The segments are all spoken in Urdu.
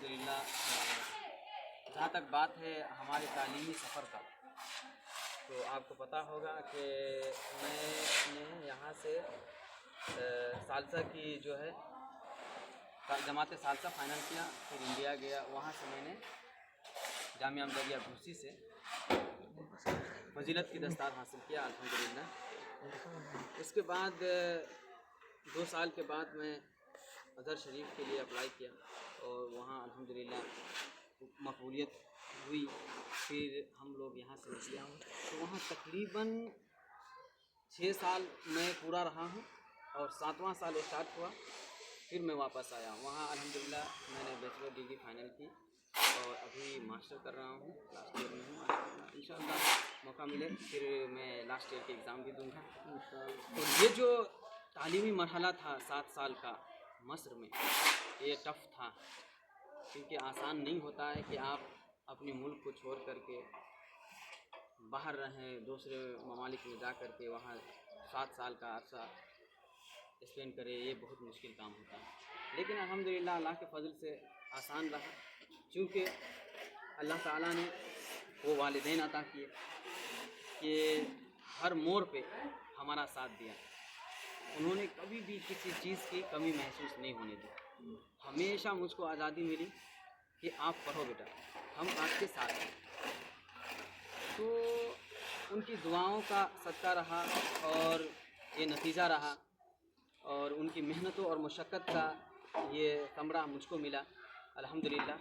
الحمدللہ جہاں تک بات ہے ہمارے تعلیمی سفر کا، تو آپ کو پتہ ہوگا کہ میں نے یہاں سے ثالثہ کی جو ہے جماعت ثالثہ فائنل کیا، پھر انڈیا گیا، وہاں سے میں نے جامعہ امدریہ بھوسی سے فضیلت کی دستار حاصل کیا الحمدللہ۔ اس کے بعد 2 سال کے بعد میں ازہر شریف کے لیے اپلائی کیا اور وہاں الحمدللہ مقبولیت ہوئی۔ پھر ہم لوگ یہاں سے نکلے تو وہاں تقریباً 6 سال میں پورا رہا ہوں اور 7واں سال اسٹارٹ ہوا، پھر میں واپس آیا۔ وہاں الحمدللہ میں نے بیچلر ڈگری فائنل کی اور ابھی ماسٹر کر رہا ہوں، لاسٹ ایئر میں ہوں۔ انشاءاللہ موقع ملے پھر میں لاسٹ ایئر کے ایگزام بھی دوں گا۔ تو یہ جو تعلیمی مرحلہ تھا 7 سال کا مصر میں، یہ ٹف تھا، کیونکہ آسان نہیں ہوتا ہے کہ آپ اپنے ملک کو چھوڑ کر کے باہر رہیں، دوسرے ممالک میں جا کر کے وہاں 7 سال کا عرصہ اسپینڈ کرے، یہ بہت مشکل کام ہوتا ہے۔ لیکن الحمدللہ اللہ کے فضل سے آسان رہا، چونکہ اللہ تعالیٰ نے وہ والدین عطا کیے کہ ہر موڑ پہ ہمارا ساتھ دیا۔ انہوں نے کبھی بھی کسی چیز کی کمی محسوس نہیں ہونے دی، ہمیشہ مجھ کو آزادی ملی کہ آپ پڑھو بیٹا، ہم آپ کے ساتھ ہیں۔ تو ان کی دعاؤں کا صدقہ رہا اور یہ نتیجہ رہا، اور ان کی محنتوں اور مشقت کا یہ ثمرہ مجھ کو ملا الحمدللہ۔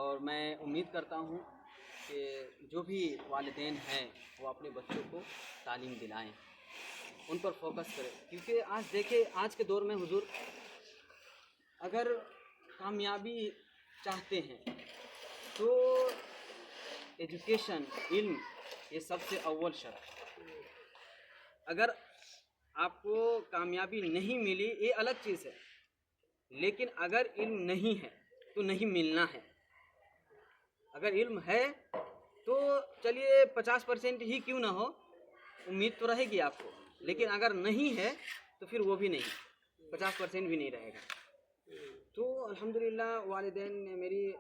اور میں امید کرتا ہوں کہ جو بھی والدین ہیں وہ اپنے بچوں کو تعلیم دلائیں، ان پر فوکس کریں، کیونکہ آج دیکھیں آج کے دور میں حضور اگر کامیابی چاہتے ہیں تو ایجوکیشن، علم، یہ سب سے اول شرط۔ اگر آپ کو کامیابی نہیں ملی یہ الگ چیز ہے، لیکن اگر علم نہیں ہے تو نہیں ملنا ہے۔ اگر علم ہے تو چلیے 50% ہی کیوں نہ ہو، امید تو رہے گی آپ کو، لیکن اگر نہیں ہے تو پھر وہ بھی نہیں، 50% بھی نہیں رہے گا۔ تو الحمدللہ والدین نے میری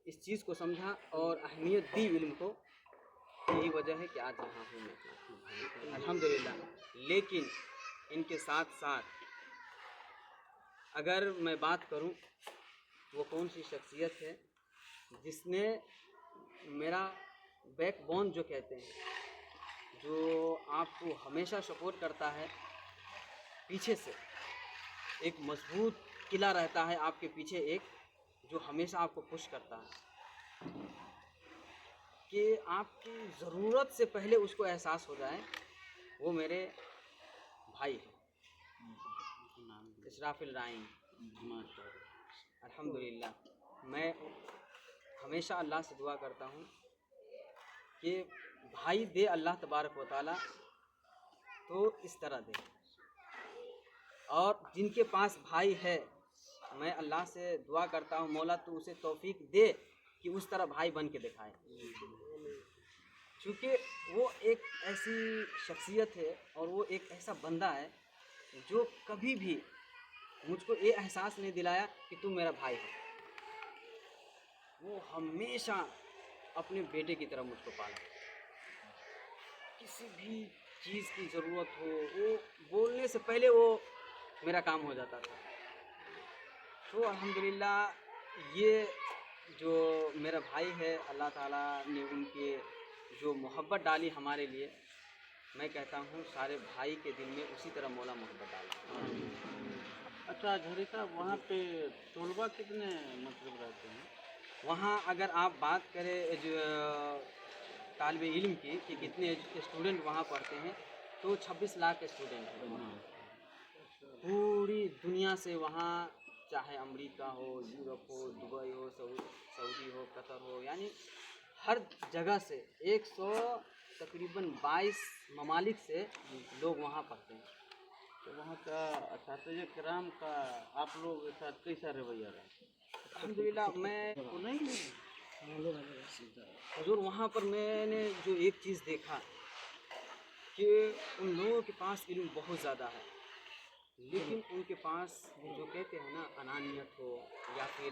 اس چیز کو سمجھا اور اہمیت دی علم کو، یہی وجہ ہے کہ آج یہاں ہوں میں الحمدللہ۔ لیکن ان کے ساتھ ساتھ اگر میں بات کروں وہ کون سی شخصیت ہے جس نے میرا بیک بون جو کہتے ہیں، جو آپ کو ہمیشہ سپورٹ کرتا ہے، پیچھے سے ایک مضبوط قلعہ رہتا ہے آپ کے پیچھے، ایک جو ہمیشہ آپ کو پش کرتا ہے کہ آپ کی ضرورت سے پہلے اس کو احساس ہو جائے، وہ میرے بھائی ہیں اشراف الرائین۔ الحمدللہ میں ہمیشہ اللہ سے دعا کرتا ہوں کہ بھائی دے اللہ تبارک و تعالیٰ تو اس طرح دے، اور جن کے پاس بھائی ہے میں اللہ سے دعا کرتا ہوں مولا تو اسے توفیق دے کہ اس طرح بھائی بن کے دکھائے، چونکہ وہ ایک ایسی شخصیت ہے اور وہ ایک ایسا بندہ ہے جو کبھی بھی مجھ کو یہ احساس نہیں دلایا کہ تم میرا بھائی ہے۔ وہ ہمیشہ اپنے بیٹے کی طرح مجھ کو پالا، کسی بھی چیز کی ضرورت ہو وہ بولنے سے پہلے وہ میرا کام ہو جاتا تھا۔ تو الحمدللہ یہ جو میرا بھائی ہے، اللہ تعالیٰ نے ان کے جو محبت ڈالی ہمارے لیے، میں کہتا ہوں سارے بھائی کے دل میں اسی طرح مولا محبت ڈالا۔ اچھا جھری صاحب، وہاں پہ طلباء کتنے مطلب رہتے ہیں؟ وہاں اگر آپ بات کریں جو طالب علم کی کہ کتنے اسٹوڈنٹ وہاں پڑھتے ہیں، تو 26 لاکھ اسٹوڈنٹ ہیں وہاں، پوری دنیا سے وہاں، چاہے امریکہ ہو، یورپ ہو، دبئی ہو، سعودی ہو، قطر ہو، یعنی ہر جگہ سے 122 ممالک سے لوگ وہاں پڑھتے ہیں۔ تو وہاں کا اساتذہ کرام کا آپ لوگ کے ساتھ کیسا رویہ رہا؟ الحمدللہ میں حضور وہاں پر میں نے جو ایک چیز دیکھا کہ ان لوگوں کے پاس علم بہت زیادہ ہے، لیکن ان کے پاس جو کہتے ہیں نا انانیت ہو یا پھر